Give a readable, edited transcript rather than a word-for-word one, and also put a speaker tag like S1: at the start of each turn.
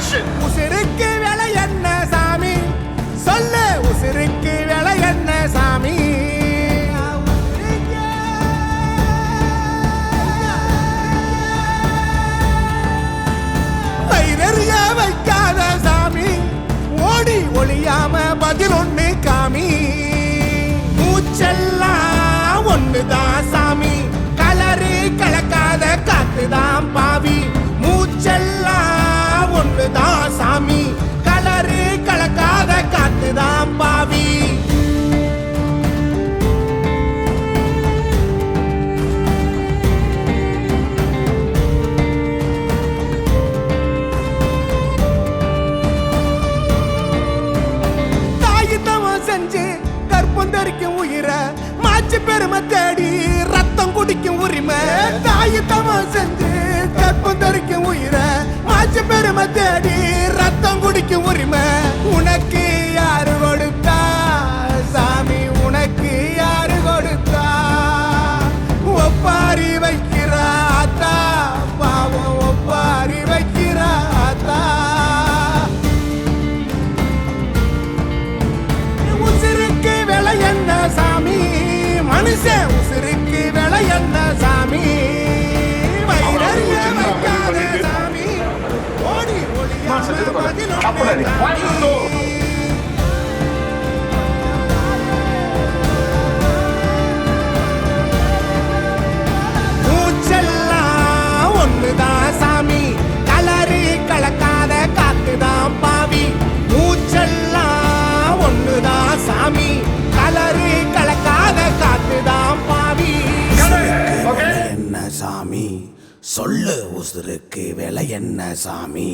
S1: உசிருக்கு விலை என்ன சாமி சொல்லு உசிருக்கு விலை என்ன சாமி வைரறிய வைக்காத சாமி ஓடி ஒளியாம பதில் ஒண்ணு காமி மூச்செல்லாம் ஒண்ணுதான் சாமி கலரு கலக்காத காத்துதான் பாவி மூச்செல்லாம் ஒண்ணுதான் சாமி கலரு கலக்காத காத்துதான் பாவி செஞ்சு கற்பம் தரிக்கும் உயிரை மாச்சு பெருமை தேடி ரத்தம் குடிக்கும் உரிமை தாயுத்தமம் செஞ்சு கற்பம் தரிக்கும் உயிரை மாச்சு பெருமை தேடி ரத்தம் குடிக்கும் உரிமை உனக்கு யாரு கொடுத்தா சாமி உனக்கு யாரு கொடுத்தா ஒப்பாரி வைக்கிறாத்தா பாவம் ஒப்பாரி வைக்கிறாத்தா என்ன சாமி மனுஷன் உசிருக்கு விலை என்ன சாமி வைரறிய வைக்காத சாமி ஓடி ஒளியாம பதில் மூச்செல்லாம் ஒண்ணுதான் சாமி கலரி கலக்காத காத்துதான் பாவி மூச்செல்லாம் ஒண்ணுதான் சாமி கலரி கலக்காத காத்துதான் பாவி
S2: என்ன சாமி சொல்லு உசுருக்கு விலை என்ன சாமி